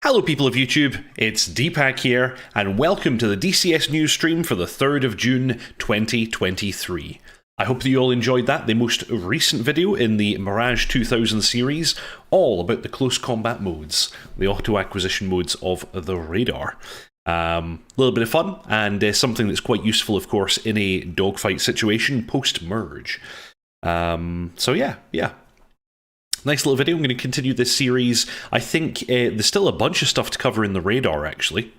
Hello people of YouTube, it's Deepak here, and welcome to the DCS news stream for the 3rd of June 2023. I hope that you all enjoyed that, the most recent video in the Mirage 2000 series, all about the close combat modes, the auto-acquisition modes of the radar. A little bit of fun, and something that's quite useful, of course, in a dogfight situation post-merge. So yeah. Nice little video. I'm going to continue this series. I think there's still a bunch of stuff to cover in the radar, actually.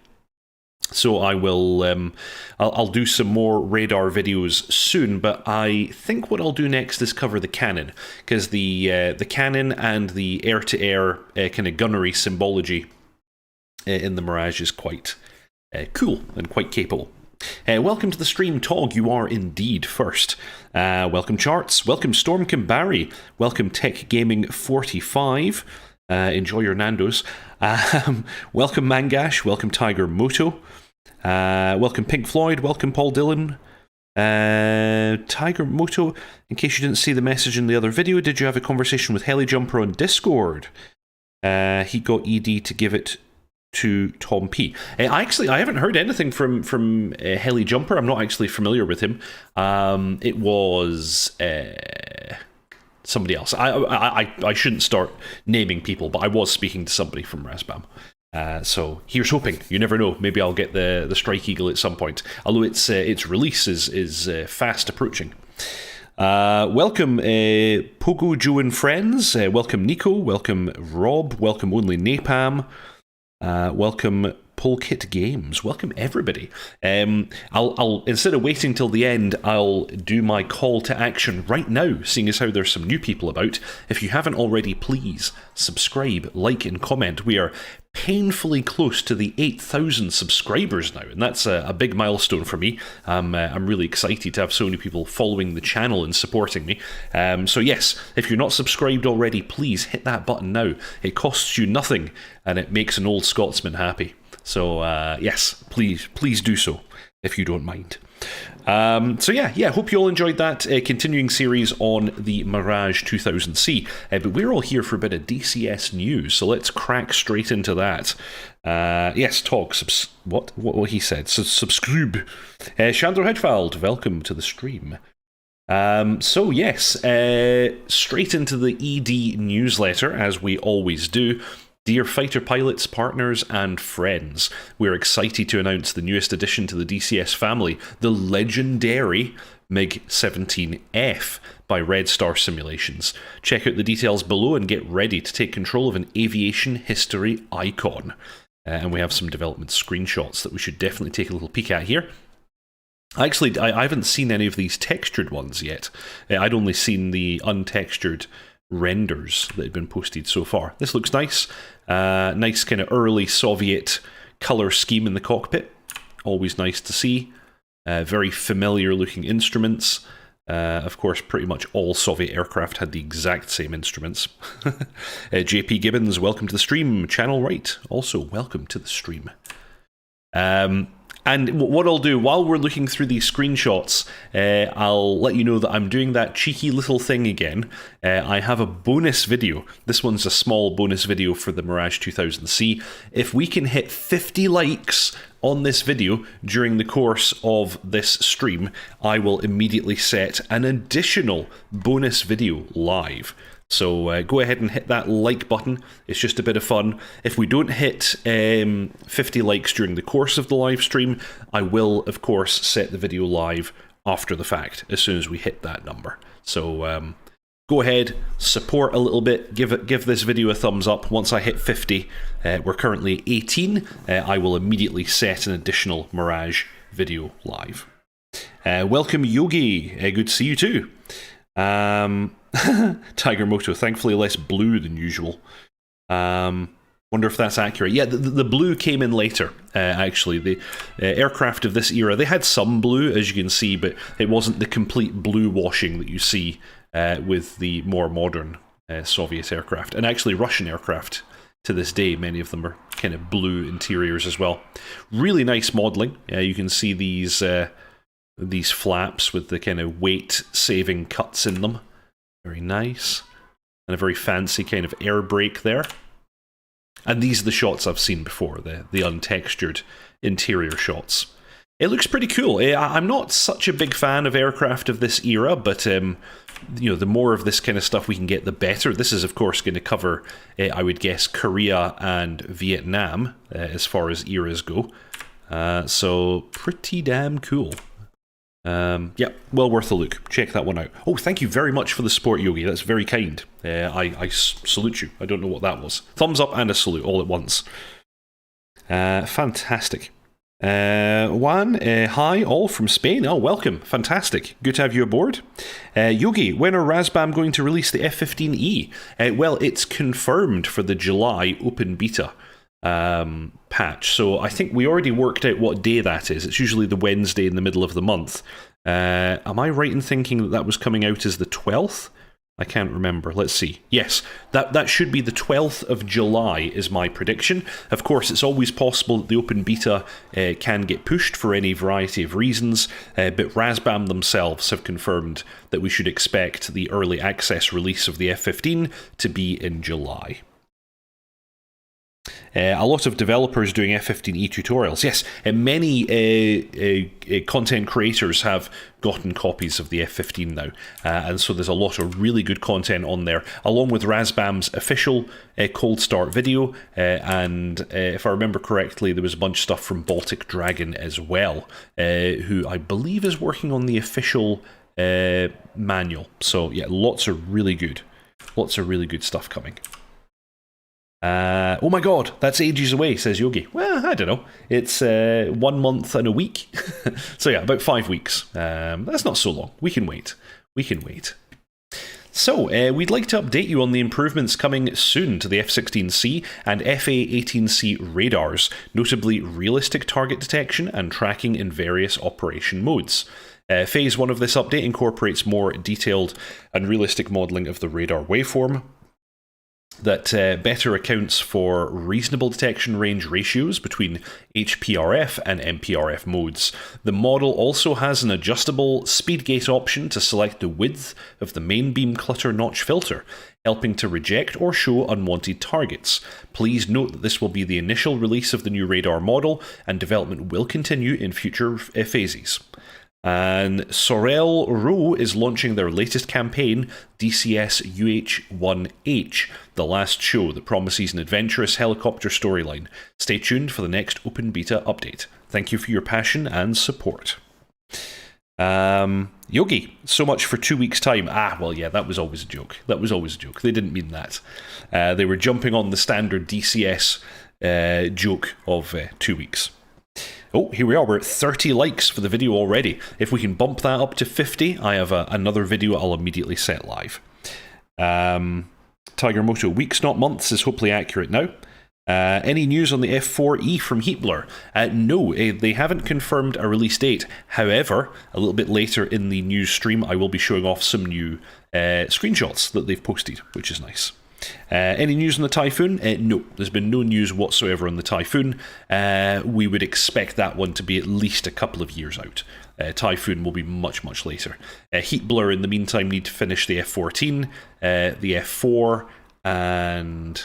So I will, I'll do some more radar videos soon, but I think what I'll do next is cover the cannon, because the cannon and the air-to-air kind of gunnery symbology in the Mirage is quite cool and quite capable. Welcome to the stream, Tog. You are indeed first. Welcome, Charts. Welcome, Stormcom Barry. Welcome, Tech Gaming 45. Enjoy your Nando's. Welcome, Mangash. Welcome, Tiger Moto. Welcome, Pink Floyd. Welcome, Paul Dillon. Tiger Moto, in case you didn't see the message in the other video, did you have a conversation with Helijumper on Discord? He got ED to give it to Tom P. I haven't heard anything from Helijumper. I'm not actually familiar with him. It was somebody else. I shouldn't start naming people, but I was speaking to somebody from Razbam. So here's hoping. You never know. Maybe I'll get the Strike Eagle at some point. Although its release is fast approaching. Welcome Pogo Joe and friends. Welcome Nico. Welcome Rob. Welcome Only Napalm. Welcome Polkit Games. Welcome everybody. I'll instead of waiting till the end, I'll do my call to action right now, seeing as how there's some new people about. If you haven't already, please subscribe, like, and comment. We are painfully close to the 8,000 subscribers now, and that's a big milestone for me. I'm really excited to have so many people following the channel and supporting me. So yes, if you're not subscribed already, please hit that button now. It costs you nothing, and it makes an old Scotsman happy. So yes, please do so, if you don't mind. So yeah, hope you all enjoyed that continuing series on the Mirage 2000C. But we're all here for a bit of DCS news, so let's crack straight into that. Yes, Tog, what he said, subscribe. Chandra Hedfeld, welcome to the stream. So yes, straight into the ED newsletter, as we always do. Dear fighter pilots, partners, and friends, we're excited to announce the newest addition to the DCS family, the legendary Mig-17F by Red Star Simulations. Check out the details below and get ready to take control of an aviation history icon. And we have some development screenshots that we should definitely take a little peek at here. Actually, I haven't seen any of these textured ones yet. I'd only seen the untextured renders that had been posted so far. This looks nice. Nice kind of early Soviet color scheme in the cockpit. Always nice to see. Very familiar looking instruments. Of course, pretty much all Soviet aircraft had the exact same instruments. JP Gibbons, welcome to the stream. Channel Right, also welcome to the stream. And what I'll do, while we're looking through these screenshots, I'll let you know that I'm doing that cheeky little thing again. I have a bonus video. This one's a small bonus video for the Mirage 2000C. If we can hit 50 likes on this video during the course of this stream, I will immediately set an additional bonus video live. So go ahead and hit that like button. It's just a bit of fun. If we don't hit 50 likes during the course of the live stream, I will, of course, set the video live after the fact, as soon as we hit that number. So go ahead, support a little bit, give this video a thumbs up. Once I hit 50, we're currently 18, I will immediately set an additional Mirage video live. Welcome, Yogi. Good to see you too. Tiger Moto, thankfully less blue than usual. Wonder if that's accurate. Yeah, the blue came in later, actually. The aircraft of this era, they had some blue, as you can see, but it wasn't the complete blue washing that you see with the more modern Soviet aircraft. And actually Russian aircraft to this day, many of them are kind of blue interiors as well. Really nice modelling. You can see these flaps with the kind of weight-saving cuts in them. Very nice. And a very fancy kind of air brake there. And these are the shots I've seen before, the untextured interior shots. It looks pretty cool. I'm not such a big fan of aircraft of this era, but you know, the more of this kind of stuff we can get, the better. This is, of course, going to cover, I would guess, Korea and Vietnam as far as eras go. So pretty damn cool. Yeah, well worth a look. Check that one out. Oh, thank you very much for the support, Yogi. That's very kind. I salute you. I don't know what that was. Thumbs up and a salute all at once. Fantastic. Juan, hi, all from Spain. Oh, welcome. Fantastic. Good to have you aboard. Yogi, when are Razbam going to release the F-15E? Well, it's confirmed for the July open beta patch. So I think we already worked out what day that is. It's usually the Wednesday in the middle of the month. Am I right in thinking that that was coming out as the 12th? I can't remember. Let's see. Yes, that should be the 12th of July is my prediction. Of course, it's always possible that the open beta can get pushed for any variety of reasons, but Razbam themselves have confirmed that we should expect the early access release of the F-15 to be in July. A lot of developers doing F-15E tutorials. Yes, many content creators have gotten copies of the F-15 now, and so there's a lot of really good content on there, along with Razbam's official cold start video, and if I remember correctly, there was a bunch of stuff from Baltic Dragon as well, who I believe is working on the official manual. So yeah, lots of really good stuff coming. Oh my god, that's ages away, says Yogi. Well, I don't know. It's 1 month and a week. So yeah, about 5 weeks. That's not so long. We can wait. So, we'd like to update you on the improvements coming soon to the F-16C and FA-18C radars, notably realistic target detection and tracking in various operation modes. Phase 1 of this update incorporates more detailed and realistic modelling of the radar waveform that better accounts for reasonable detection range ratios between HPRF and MPRF modes. The model also has an adjustable speed gate option to select the width of the main beam clutter notch filter, helping to reject or show unwanted targets. Please note that this will be the initial release of the new radar model, and development will continue in future phases. And Sorel Row is launching their latest campaign, DCS UH-1H, the last show that promises an adventurous helicopter storyline. Stay tuned for the next open beta update. Thank you for your passion and support. Yogi, so much for 2 weeks' time. Ah, well, yeah, that was always a joke. They didn't mean that. They were jumping on the standard DCS joke of 2 weeks. Oh, here we are. We're at 30 likes for the video already. If we can bump that up to 50, I have another video I'll immediately set live. Tiger Moto, weeks not months is hopefully accurate now. Any news on the F4E from Heatblur? No, they haven't confirmed a release date. However, a little bit later in the news stream, I will be showing off some new screenshots that they've posted, which is nice. Any news on the Typhoon? No, there's been no news whatsoever on the Typhoon. We would expect that one to be at least a couple of years out. Typhoon will be much, much later. Heatblur, in the meantime, need to finish the F-14, the F-4, and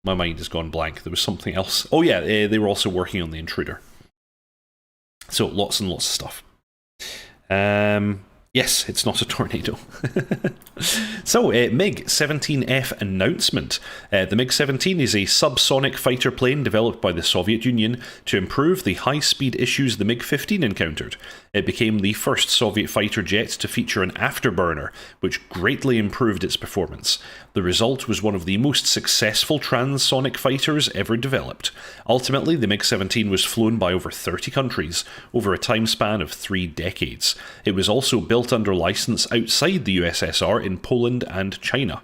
my mind has gone blank. There was something else. Oh yeah, they were also working on the Intruder. So lots and lots of stuff. Yes, it's not a tornado. So, Mig-17F announcement. The Mig-17 is a subsonic fighter plane developed by the Soviet Union to improve the high-speed issues the MiG-15 encountered. It became the first Soviet fighter jet to feature an afterburner, which greatly improved its performance. The result was one of the most successful transonic fighters ever developed. Ultimately, the MiG-17 was flown by over 30 countries over a time span of 3 decades. It was also built under license outside the USSR in Poland and China.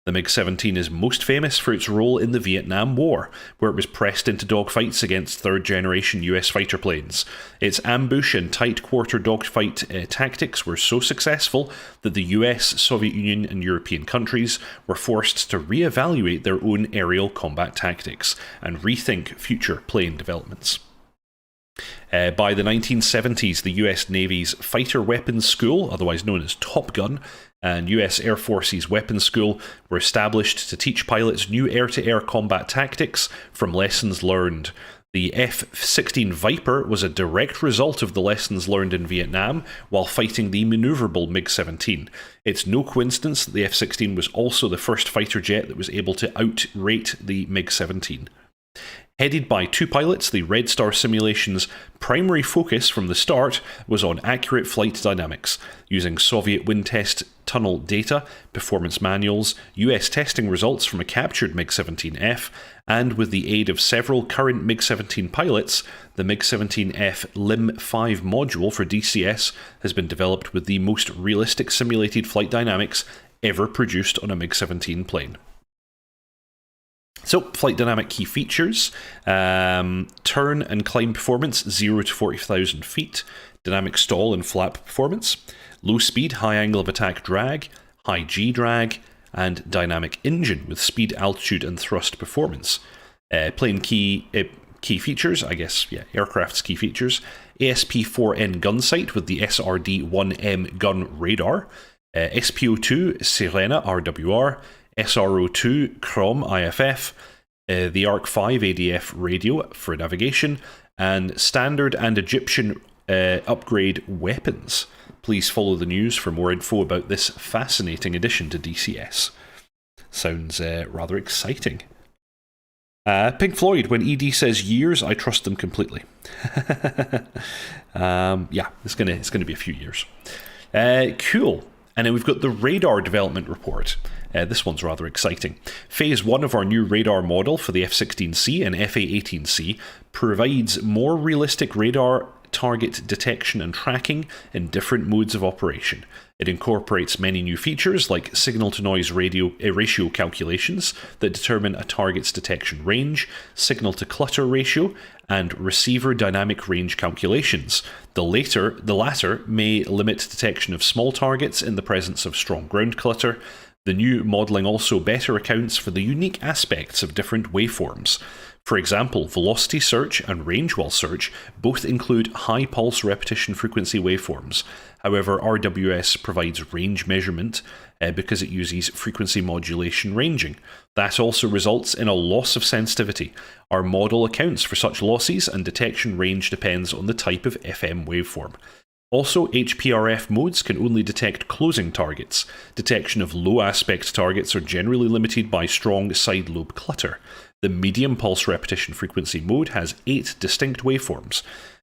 The MiG-17 is most famous for its role in the Vietnam War, where it was pressed into dogfights against third-generation US fighter planes. Its ambush and tight-quarter dogfight tactics were so successful that the US, Soviet Union and European countries were forced to re-evaluate their own aerial combat tactics and rethink future plane developments. By the 1970s, the US Navy's Fighter Weapons School, otherwise known as Top Gun, and US Air Force's Weapons School were established to teach pilots new air-to-air combat tactics from lessons learned. The F-16 Viper was a direct result of the lessons learned in Vietnam while fighting the maneuverable MiG-17. It's no coincidence that the F-16 was also the first fighter jet that was able to outrate the MiG-17. Headed by two pilots, the Red Star simulation's primary focus from the start was on accurate flight dynamics, using Soviet wind test tunnel data, performance manuals, US testing results from a captured Mig-17F, and with the aid of several current MiG-17 pilots, the Mig-17F LIM-5 module for DCS has been developed with the most realistic simulated flight dynamics ever produced on a MiG-17 plane. So, flight dynamic key features, turn and climb performance 0 to 40,000 feet, dynamic stall and flap performance, low speed, high angle of attack drag, high G drag, and dynamic engine with speed, altitude, and thrust performance. Plane key features, aircraft's key features, ASP-4N gun sight with the SRD-1M gun radar, SPO-2 Sirena RWR, SRO-2 Crom IFF, the ARC-5 ADF radio for navigation, and standard and Egyptian upgrade weapons. Please follow the news for more info about this fascinating addition to DCS. Sounds rather exciting. Pink Floyd, when ED says years, I trust them completely. It's gonna be a few years. Cool. And then we've got the radar development report. This one's rather exciting. Phase 1 of our new radar model for the F-16C and F-18C provides more realistic radar target detection and tracking in different modes of operation. It incorporates many new features like signal-to-noise ratio calculations that determine a target's detection range, signal-to-clutter ratio, and receiver dynamic range calculations. The latter may limit detection of small targets in the presence of strong ground clutter. The new modelling also better accounts for the unique aspects of different waveforms. For example, velocity search and range while search both include high pulse repetition frequency waveforms. However, RWS provides range measurement because it uses frequency modulation ranging. That also results in a loss of sensitivity. Our model accounts for such losses, and detection range depends on the type of FM waveform. Also, HPRF modes can only detect closing targets. Detection of low aspect targets are generally limited by strong side lobe clutter. The medium pulse repetition frequency mode has 8 distinct waveforms,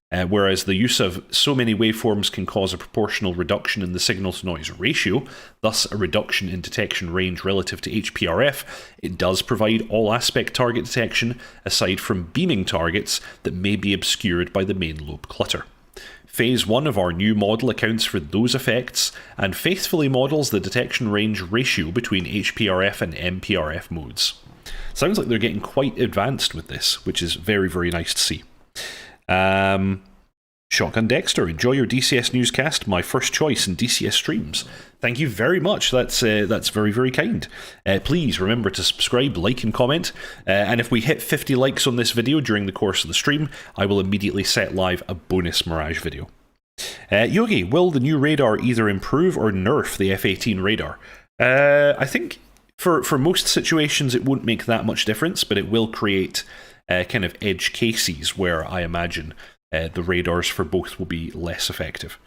whereas the use of so many waveforms can cause a proportional reduction in the signal-to-noise ratio, thus a reduction in detection range relative to HPRF. It does provide all-aspect target detection, aside from beaming targets that may be obscured by the main lobe clutter. Phase 1 of our new model accounts for those effects and faithfully models the detection range ratio between HPRF and MPRF modes. Sounds like they're getting quite advanced with this, which is very, very nice to see. Shotgun Dexter, enjoy your DCS newscast, my first choice in DCS streams. Thank you very much, that's very, very kind. Please remember to subscribe, like and comment, and if we hit 50 likes on this video during the course of the stream, I will immediately set live a bonus Mirage video. Yogi, will the new radar either improve or nerf the F-18 radar? I think for most situations it won't make that much difference, but it will create kind of edge cases where I imagine the radars for both will be less effective.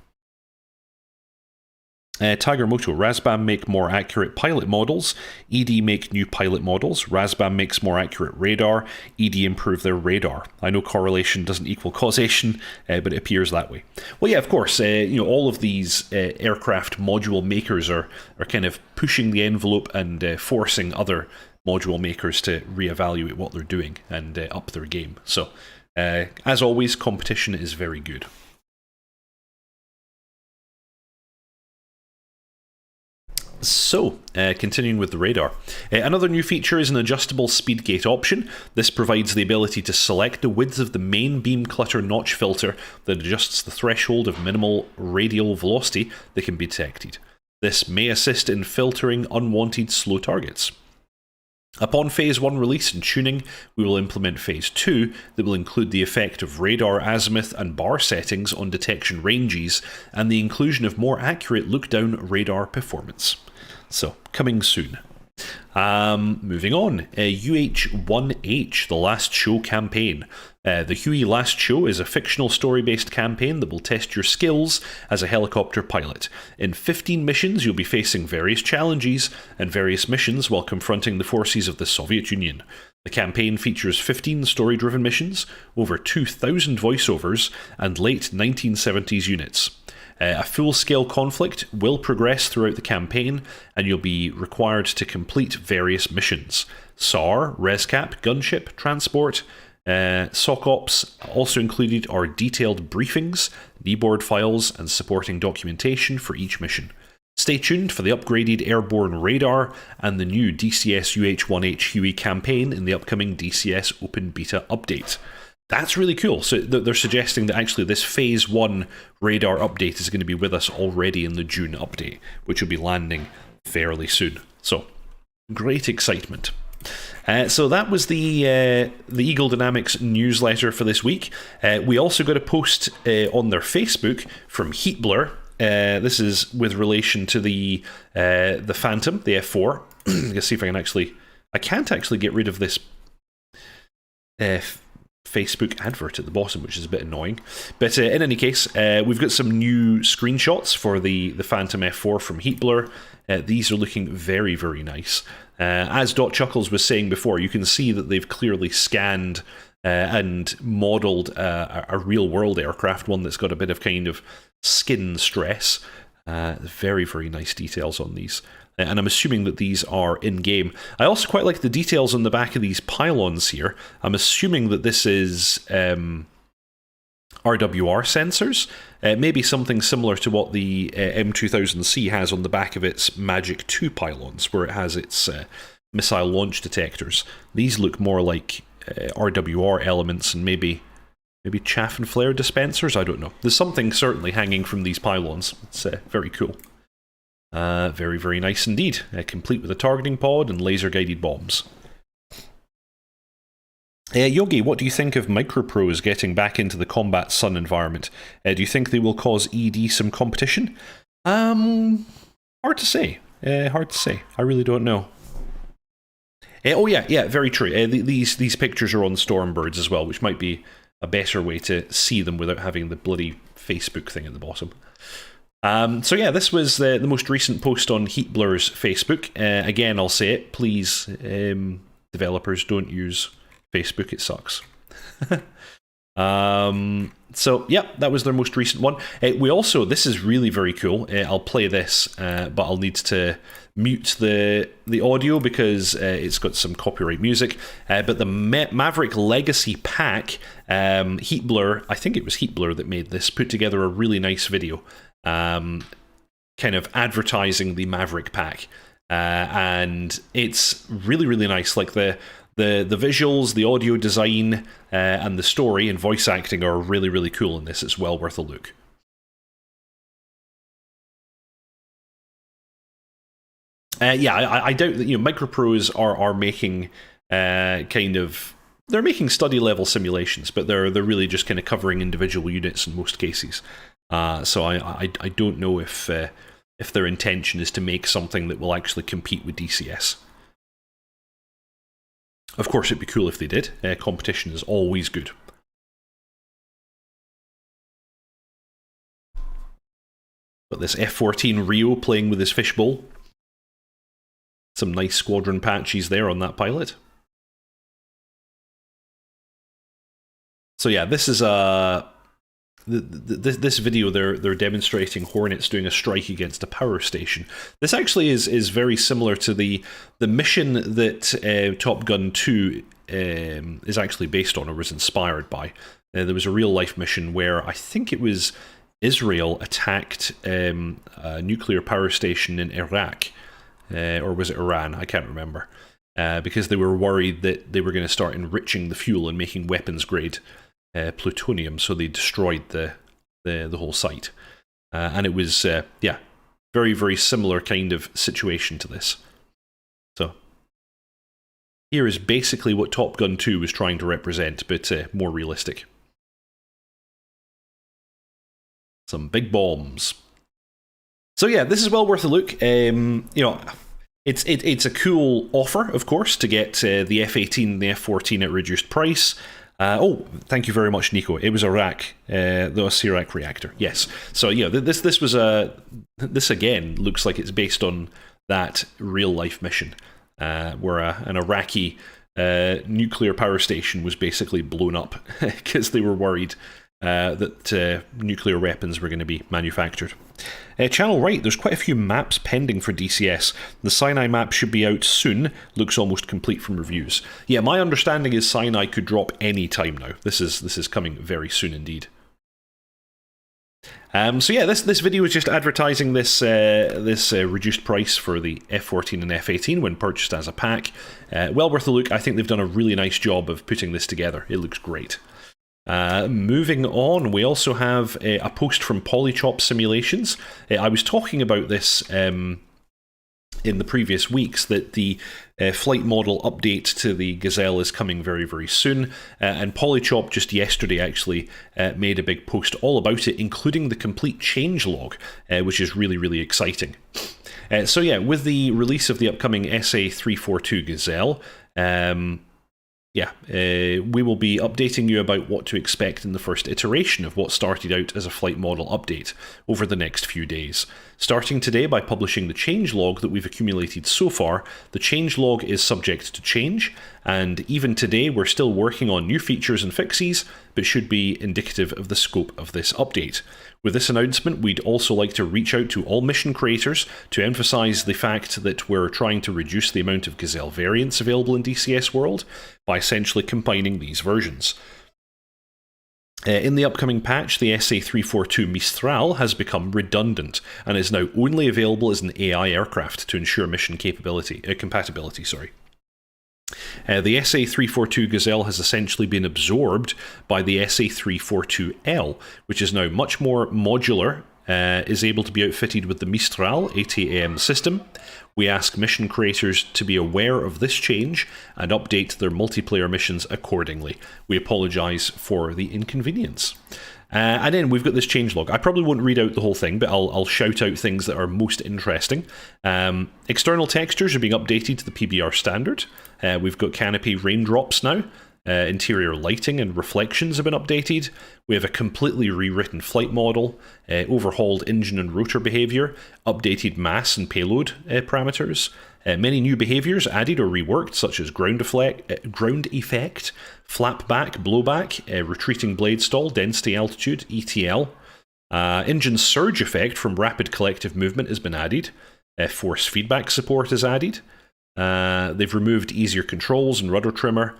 Tiger Moto, Razbam make more accurate pilot models, ED make new pilot models, Razbam makes more accurate radar, ED improve their radar. I know correlation doesn't equal causation, but it appears that way. Well, yeah, of course, all of these aircraft module makers are kind of pushing the envelope and forcing other module makers to reevaluate what they're doing and up their game. So, as always, competition is very good. So, continuing with the radar. Another new feature is an adjustable speed gate option. This provides the ability to select the width of the main beam clutter notch filter that adjusts the threshold of minimal radial velocity that can be detected. This may assist in filtering unwanted slow targets. Upon Phase 1 release and tuning, we will implement Phase 2 that will include the effect of radar azimuth and bar settings on detection ranges, and the inclusion of more accurate look-down radar performance. So, coming soon. Moving on, UH-1H, the Last Show campaign. The Huey Last Show is a fictional story-based campaign that will test your skills as a helicopter pilot. In 15 missions, you'll be facing various challenges and various missions while confronting the forces of the Soviet Union. The campaign features 15 story-driven missions, over 2,000 voiceovers, and late 1970s units. A full-scale conflict will progress throughout the campaign, and you'll be required to complete various missions. SAR, ResCap, Gunship, Transport, SOC Ops. Also included are detailed briefings, keyboard files, and supporting documentation for each mission. Stay tuned for the upgraded airborne radar and the new DCS UH-1H Huey campaign in the upcoming DCS Open Beta update. That's really cool. So they're suggesting that actually this Phase 1 radar update is going to be with us already in the June update, which will be landing fairly soon. So, great excitement. So that was the Eagle Dynamics newsletter for this week. We also got a post on their Facebook from Heatblur. This is with relation to the Phantom, the F4. Let's see if I can actually... I can't actually get rid of this... Facebook advert at the bottom, which is a bit annoying. But in any case, we've got some new screenshots for the Phantom F4 from Heatblur. These are looking very, very nice. As dotChuckles was saying before, you can see that they've clearly scanned and modelled a real-world aircraft, one that's got a bit of kind of skin stress. Very, very nice details on these. And I'm assuming that these are in-game. I also quite like the details on the back of these pylons here. I'm assuming that this is RWR sensors. Maybe something similar to what the M2000C has on the back of its Magic 2 pylons, where it has its missile launch detectors. These look more like RWR elements and maybe chaff and flare dispensers? I don't know. There's something certainly hanging from these pylons. It's very cool. Very, very nice indeed. Complete with a targeting pod and laser-guided bombs. Yogi, what do you think of micropros getting back into the combat sun environment? Do you think they will cause ED some competition? Hard to say. Hard to say. I really don't know. Oh yeah, very true. These pictures are on Stormbirds as well, which might be a better way to see them without having the bloody Facebook thing at the bottom. So yeah, this was the most recent post on Heatblur's Facebook. Again, I'll say it, please, developers, don't use Facebook, it sucks. So yeah, that was their most recent one. We also, this is really very cool, I'll play this, but I'll need to mute the audio because it's got some copyright music. But the Maverick Legacy Pack, Heatblur, I think it was Heatblur that made this, put together a really nice video. Kind of advertising the Maverick pack, and it's really, really nice. Like the visuals, the audio design, and the story and voice acting are really, really cool in this. It's well worth a look. Yeah, I doubt that micropros are making kind of. They're making study level simulations, but they're really just kind of covering individual units in most cases. So I don't know if their intention is to make something that will actually compete with DCS. Of course, it'd be cool if they did. Competition is always good. Got this F-14 Rio playing with his fishbowl. Some nice squadron patches there on that pilot. So yeah, this is this video, they're demonstrating Hornets doing a strike against a power station. This actually is very similar to the mission that Top Gun 2 is actually based on or was inspired by. There was a real life mission where I think it was Israel attacked a nuclear power station in Iraq, or was it Iran? I can't remember. Because they were worried that they were going to start enriching the fuel and making weapons grade plutonium, so they destroyed the whole site. And it was, yeah, very, very similar kind of situation to this. So, Here is basically what Top Gun 2 was trying to represent, but more realistic. Some big bombs. So yeah, this is well worth a look. You know, it's a cool offer, of course, to get the F-18 and the F-14 at reduced price. Oh, thank you very much, Nico. It was Iraq, the Iraq reactor. Yes. So yeah, this again looks like it's based on that real life mission, where an Iraqi nuclear power station was basically blown up because they were worried that nuclear weapons were going to be manufactured. Channel right, there's quite a few maps pending for DCS. The Sinai map should be out soon, looks almost complete from reviews. Yeah, my understanding is Sinai could drop any time now. This is coming very soon indeed. So yeah, this video is just advertising this reduced price for the F-14 and F-18 when purchased as a pack. Well worth a look. I think they've done a really nice job of putting this together. It looks great. Moving on, we also have a post from Polychop Simulations. I was talking about this in the previous weeks, that the flight model update to the Gazelle is coming very, very soon. And Polychop just yesterday actually made a big post all about it, including the complete changelog, which is really, really exciting. So yeah, with the release of the upcoming SA342 Gazelle, we will be updating you about what to expect in the first iteration of what started out as a flight model update over the next few days. Starting today by publishing the changelog that we've accumulated so far, the changelog is subject to change, and even today we're still working on new features and fixes, but should be indicative of the scope of this update. With this announcement, we'd also like to reach out to all mission creators to emphasize the fact that we're trying to reduce the amount of Gazelle variants available in DCS World by essentially combining these versions. In the upcoming patch, the SA342 Mistral has become redundant and is now only available as an AI aircraft to ensure mission compatibility. The SA342 Gazelle has essentially been absorbed by the SA342L, which is now much more modular, is able to be outfitted with the Mistral ATAM system. We ask mission creators to be aware of this change and update their multiplayer missions accordingly. We apologise for the inconvenience. And then we've got this changelog. I probably won't read out the whole thing, but I'll shout out things that are most interesting. External textures are being updated to the PBR standard. We've got canopy raindrops now. Interior lighting and reflections have been updated. We have a completely rewritten flight model, overhauled engine and rotor behaviour, updated mass and payload parameters. Many new behaviours added or reworked, such as ground effect, flap back, blowback, retreating blade stall, density altitude, ETL. Engine surge effect from rapid collective movement has been added. Force feedback support is added. They've removed easier controls and rudder trimmer.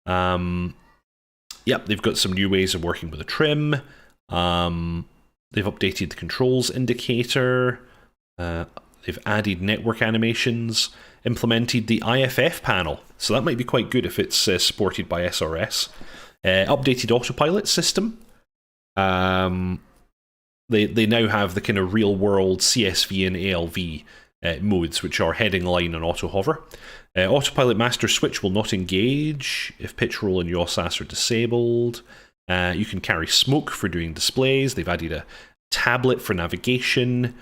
They've got some new ways of working with the trim. They've updated the controls indicator. They've added network animations, implemented the IFF panel, so that might be quite good if it's supported by SRS. Updated autopilot system. They now have the kind of real-world CSV and ALV modes, which are heading line and auto hover. Autopilot master switch will not engage if pitch roll and yaw SAS are disabled. You can carry smoke for doing displays. They've added a tablet for navigation.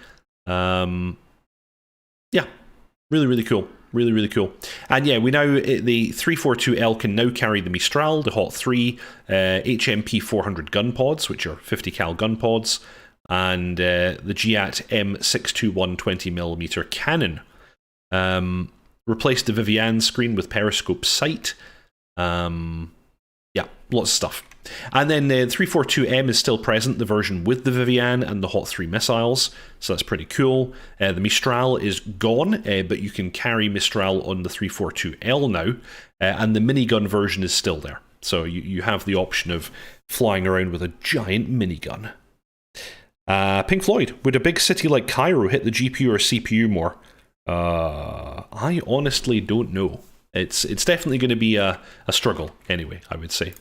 Really, really cool. Really, really cool. And yeah, we now, the 342L can now carry the Mistral, the Hot 3, HMP 400 gun pods, which are 50 cal gun pods, and the GAT M621 20mm cannon. Replaced the Vivian screen with periscope sight. Lots of stuff. And then 342M is still present, the version with the Vivian and the Hot 3 missiles, so that's pretty cool. The Mistral is gone, but you can carry Mistral on the 342L now, and the minigun version is still there. So you have the option of flying around with a giant minigun. Pink Floyd, would a big city like Cairo hit the GPU or CPU more? I honestly don't know. It's definitely going to be a struggle anyway, I would say.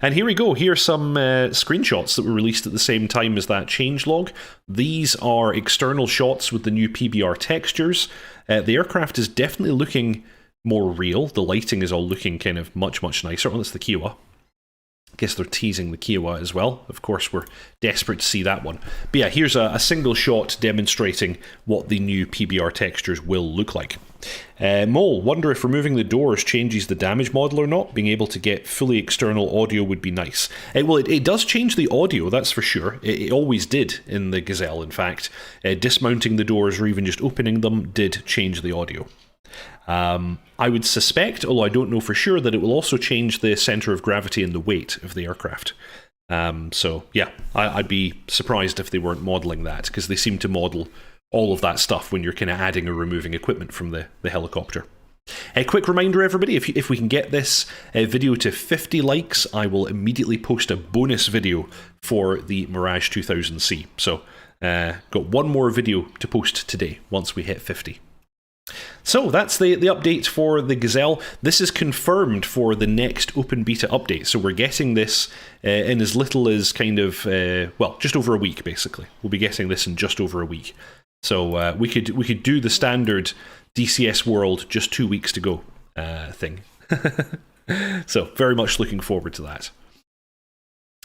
And here we go. Here are some screenshots that were released at the same time as that changelog. These are external shots with the new PBR textures. The aircraft is definitely looking more real. The lighting is all looking kind of much, much nicer. Well, that's the Kiowa. I guess they're teasing the Kiowa as well. Of course, we're desperate to see that one. But yeah, here's a single shot demonstrating what the new PBR textures will look like. Mole, wonder if removing the doors changes the damage model or not. Being able to get fully external audio would be nice. Well, it does change the audio, that's for sure. It always did in the Gazelle, in fact. Dismounting the doors or even just opening them did change the audio. I would suspect, although I don't know for sure, that it will also change the center of gravity and the weight of the aircraft. So, yeah, I'd be surprised if they weren't modelling that, because they seem to model all of that stuff when you're kind of adding or removing equipment from the helicopter. A quick reminder, everybody, if we can get this video to 50 likes, I will immediately post a bonus video for the Mirage 2000C. So, got one more video to post today once we hit 50. So that's the update for the Gazelle. This is confirmed for the next open beta update. So we're getting this in as little as kind of, well, just over a week, basically. We'll be getting this in just over a week. So we could do the standard DCS World just 2 weeks to go thing. So very much looking forward to that.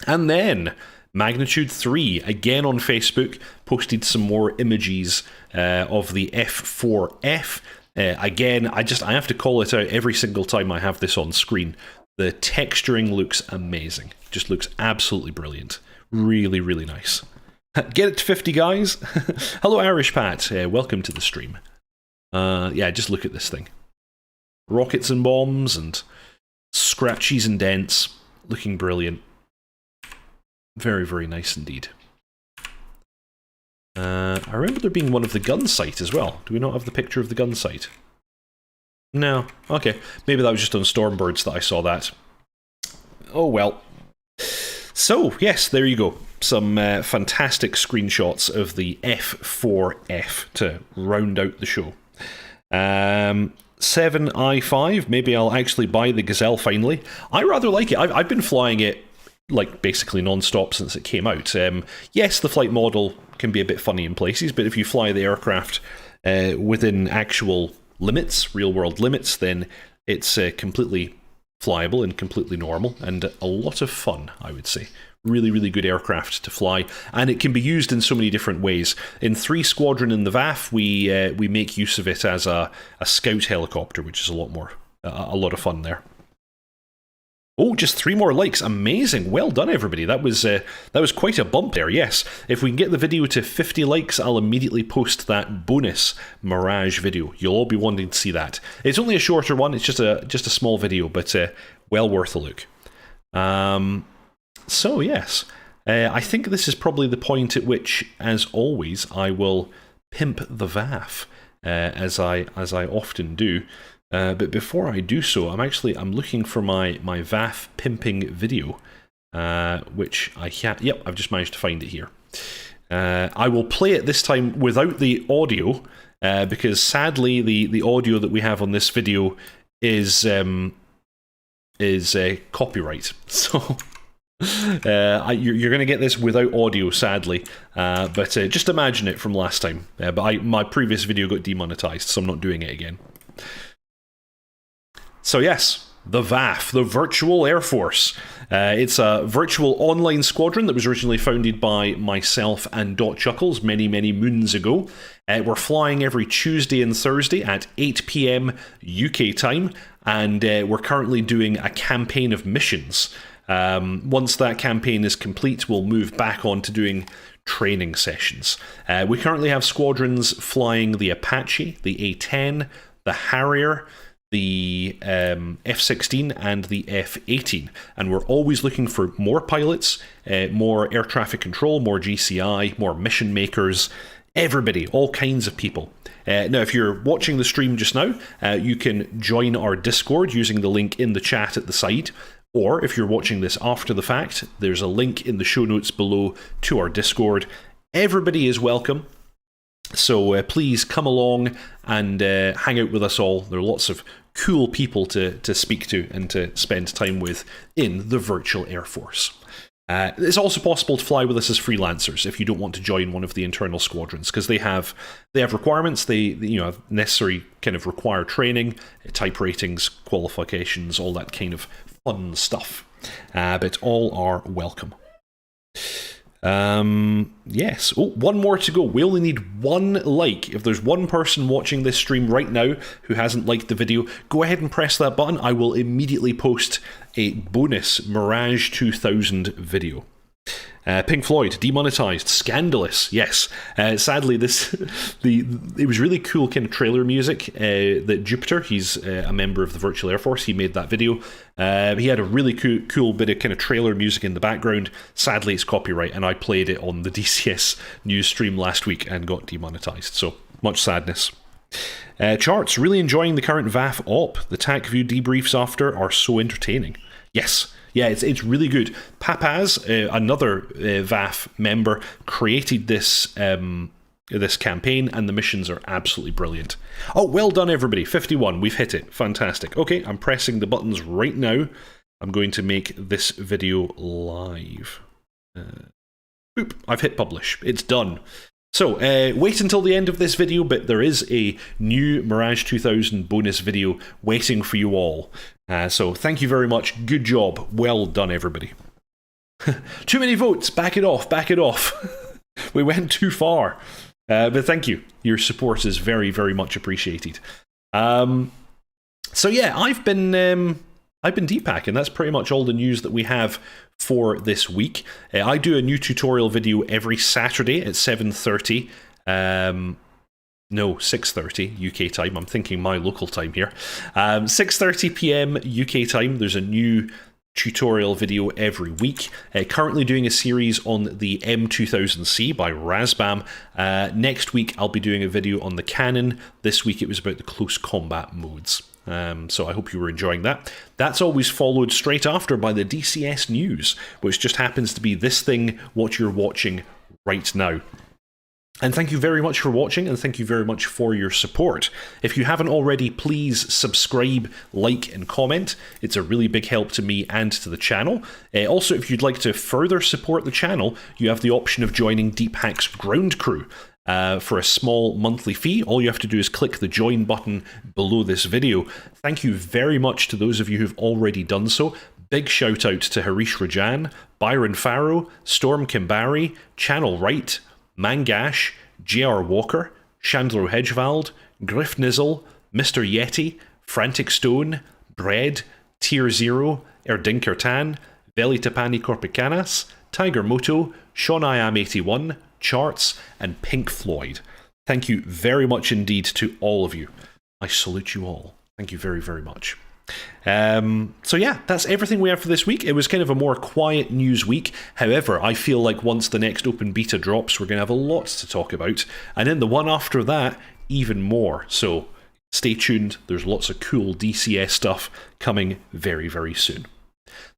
And then Magnitude 3, again on Facebook, posted some more images of the F-4F. Again, I have to call it out every single time I have this on screen. The texturing looks amazing. Just looks absolutely brilliant. Really, really nice. Get it to 50, guys. Hello, Irish Pat. Welcome to the stream. Yeah, just look at this thing. Rockets and bombs and scratchies and dents. Looking brilliant. Very, very nice indeed. I remember there being one of the gun sight as well. Do we not have the picture of the gun sight? No. Okay. Maybe that was just on Stormbirds that I saw that. Oh well. So, yes, there you go. Some fantastic screenshots of the F-4F to round out the show. 7i5, maybe I'll actually buy the Gazelle finally. I rather like it. I've been flying it like basically non-stop since it came out. Yes, the flight model can be a bit funny in places, but if you fly the aircraft within actual limits, real-world limits, then it's completely flyable and completely normal, and a lot of fun, I would say. Really, really good aircraft to fly, and it can be used in so many different ways. In 3 Squadron in the VAF, we make use of it as a scout helicopter, which is a lot of fun there. Oh, just 3 more likes. Amazing. Well done, everybody. That was quite a bump there, yes. If we can get the video to 50 likes, I'll immediately post that bonus Mirage video. You'll all be wanting to see that. It's only a shorter one. It's just a small video, but well worth a look. So, yes. I think this is probably the point at which, as always, I will pimp the VAF, as I often do. But before I do so, I'm looking for my VAF pimping video, which I've just managed to find it here. I will play it this time without the audio, because sadly the audio that we have on this video is copyright. So you're going to get this without audio, sadly. But just imagine it from last time. But my previous video got demonetized, so I'm not doing it again. So yes, the VAF, the Virtual Air Force. It's a virtual online squadron that was originally founded by myself and dotChuckles many, many moons ago. We're flying every Tuesday and Thursday at 8 PM UK time, and we're currently doing a campaign of missions. Once that campaign is complete, we'll move back on to doing training sessions. We currently have squadrons flying the Apache, the A-10, the Harrier, the F-16 and the F-18, and we're always looking for more pilots, more air traffic control, more GCI, more mission makers, everybody, all kinds of people. Now, if you're watching the stream just now, you can join our Discord using the link in the chat at the side, or if you're watching this after the fact, there's a link in the show notes below to our Discord. Everybody is welcome. So please come along and hang out with us all. There are lots of cool people to speak to and to spend time with in the Virtual Air Force. It's also possible to fly with us as freelancers if you don't want to join one of the internal squadrons, because they have requirements. They have necessary kind of required training, type ratings, qualifications, all that kind of fun stuff. But all are welcome. Yes. Oh, one more to go. We only need one like. If there's one person watching this stream right now who hasn't liked the video, go ahead and press that button. I will immediately post a bonus Mirage 2000 video. Pink Floyd, demonetized, scandalous. Yes, sadly, it was really cool kind of trailer music that Jupiter, he's a member of the Virtual Air Force, he made that video. He had a really cool bit of kind of trailer music in the background. Sadly, it's copyright, and I played it on the DCS news stream last week and got demonetized. So much sadness. Charts, really enjoying the current VAF op. The TAC view debriefs after are so entertaining. Yes. Yeah, it's really good. Papaz, another VAF member, created this this campaign, and the missions are absolutely brilliant. Oh, well done, everybody. 51, we've hit it. Fantastic. Okay, I'm pressing the buttons right now. I'm going to make this video live. Boop, I've hit publish. It's done. So, wait until the end of this video, but there is a new Mirage 2000 bonus video waiting for you all. So, thank you very much. Good job. Well done, everybody. Too many votes. Back it off. Back it off. We went too far. But thank you. Your support is very, very much appreciated. So, yeah, I've been DPAC, and that's pretty much all the news that we have for this week. I do a new tutorial video every Saturday at 7:30. No, 6:30 UK time. I'm thinking my local time here. 6:30 PM UK time. There's a new tutorial video every week. Currently doing a series on the M2000C by Razbam. Next week I'll be doing a video on the Cannon. This week it was about the close combat modes. So I hope you were enjoying that. That's always followed straight after by the DCS news, which just happens to be this thing, what you're watching right now. And thank you very much for watching, and thank you very much for your support. If you haven't already, please subscribe, like, and comment. It's a really big help to me and to the channel. Also, if you'd like to further support the channel, you have the option of joining DeepHack's ground crew. For a small monthly fee. All you have to do is click the join button below this video. Thank you very much to those of you who've already done so. Big shout out to Harish Rajan, Byron Farrow, Storm Kimbari, Channel Right, Mangash, J.R. Walker, Chandler Hedgevald, Griff Nizzle, Mr. Yeti, Frantic Stone, Bread, Tier Zero, Erdinker Tan, Veli Tapani Corpicanas, Tiger Moto, Sean I Am 81, Charts, and Pink Floyd. Thank you very much indeed to all of you. I salute you all. Thank you very, very much. So yeah, that's everything we have for this week. It was kind of a more quiet news week. However, I feel like once the next open beta drops, we're going to have a lot to talk about. And then the one after that, even more. So stay tuned. There's lots of cool DCS stuff coming very, very soon.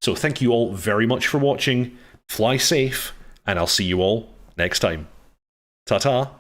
So thank you all very much for watching. Fly safe, and I'll see you all next time. Ta-ta.